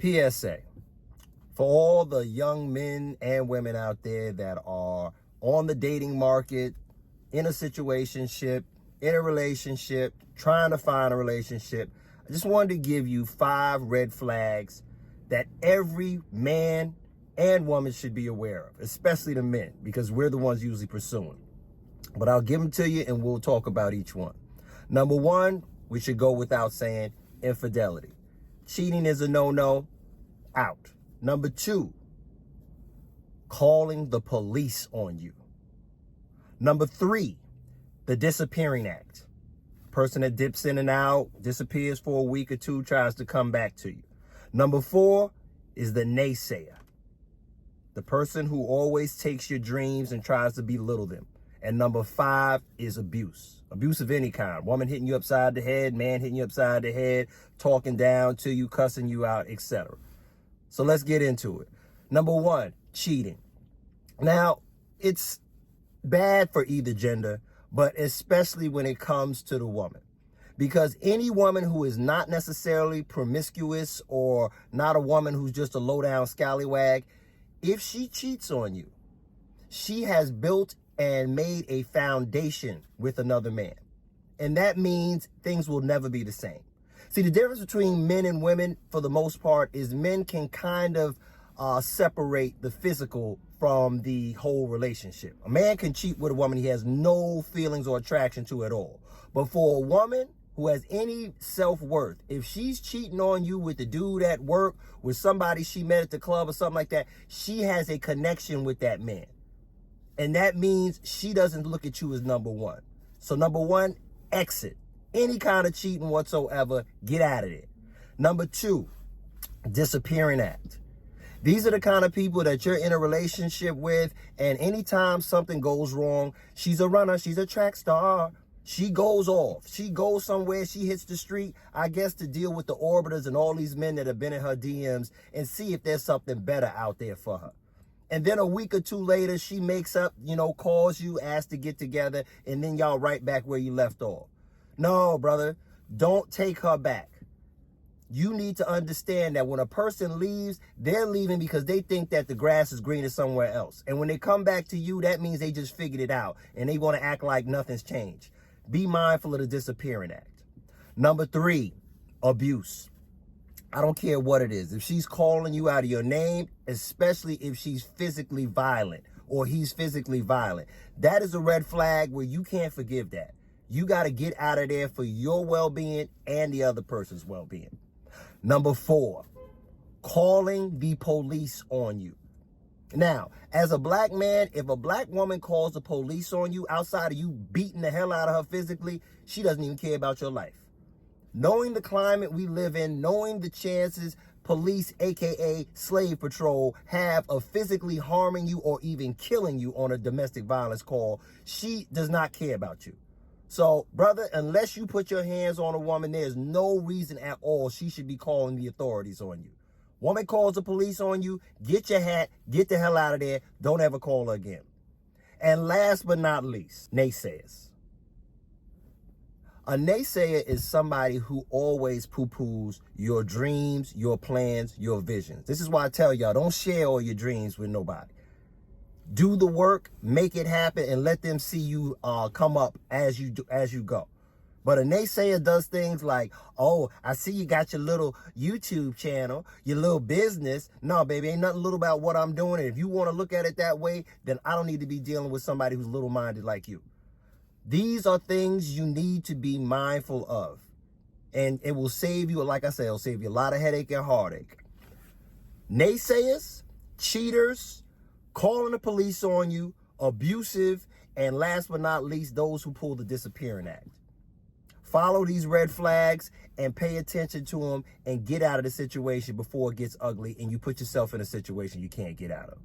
PSA, for all the young men and women out there that are on the dating market, in a situationship, in a relationship, trying to find a relationship, I just wanted to give you 5 red flags that every man and woman should be aware of, especially the men, because we're the ones usually pursuing. But I'll give them to you and we'll talk about each one. Number 1, we should go without saying, infidelity. Cheating is a no-no, out. Number 2, calling the police on you. Number 3, the disappearing act. Person that dips in and out, disappears for a week or 2, tries to come back to you. Number 4 is the naysayer. The person who always takes your dreams and tries to belittle them. And number 5 is abuse. Abuse of any kind. Woman hitting you upside the head, man hitting you upside the head, talking down to you, cussing you out, etc. So let's get into it. Number 1, cheating. Now, it's bad for either gender, but especially when it comes to the woman. Because any woman who is not necessarily promiscuous or not a woman who's just a low-down scallywag, if she cheats on you, she has built and made a foundation with another man. And that means things will never be the same. See, the difference between men and women, for the most part, is men can kind of separate the physical from the whole relationship. A man can cheat with a woman he has no feelings or attraction to at all. But for a woman who has any self-worth, if she's cheating on you with the dude at work, with somebody she met at the club or something like that, she has a connection with that man. And that means she doesn't look at you as number 1. So number 1, exit. Any kind of cheating whatsoever, get out of there. Number 2, disappearing act. These are the kind of people that you're in a relationship with, and anytime something goes wrong, she's a runner, she's a track star. She goes off. She goes somewhere, she hits the street, I guess, to deal with the orbiters and all these men that have been in her DMs and see if there's something better out there for her. And then a week or 2 later, she makes up, calls you, asks to get together, and then y'all right back where you left off. No, brother, don't take her back. You need to understand that when a person leaves, they're leaving because they think that the grass is greener somewhere else. And when they come back to you, that means they just figured it out and they want to act like nothing's changed. Be mindful of the disappearing act. Number 3, abuse. I don't care what it is. If she's calling you out of your name, especially if she's physically violent or he's physically violent, that is a red flag where you can't forgive that. You got to get out of there for your well-being and the other person's well-being. Number 4, calling the police on you. Now, as a black man, if a black woman calls the police on you outside of you beating the hell out of her physically, she doesn't even care about your life. Knowing the climate we live in, knowing the chances police, aka slave patrol, have of physically harming you or even killing you on a domestic violence call, she does not care about you. So, brother, unless you put your hands on a woman, there's no reason at all she should be calling the authorities on you. Woman calls the police on you, get your hat, get the hell out of there, don't ever call her again. And last but not least, naysayers. A naysayer is somebody who always poo-poos your dreams, your plans, your visions. This is why I tell y'all, don't share all your dreams with nobody. Do the work, make it happen, and let them see you come up as you go. But a naysayer does things like, oh, I see you got your little YouTube channel, your little business. No, baby, ain't nothing little about what I'm doing. And if you want to look at it that way, then I don't need to be dealing with somebody who's little-minded like you. These are things you need to be mindful of. And it will save you, like I said, it'll save you a lot of headache and heartache. Naysayers, cheaters, calling the police on you, abusive, and last but not least, those who pull the disappearing act. Follow these red flags and pay attention to them and get out of the situation before it gets ugly and you put yourself in a situation you can't get out of.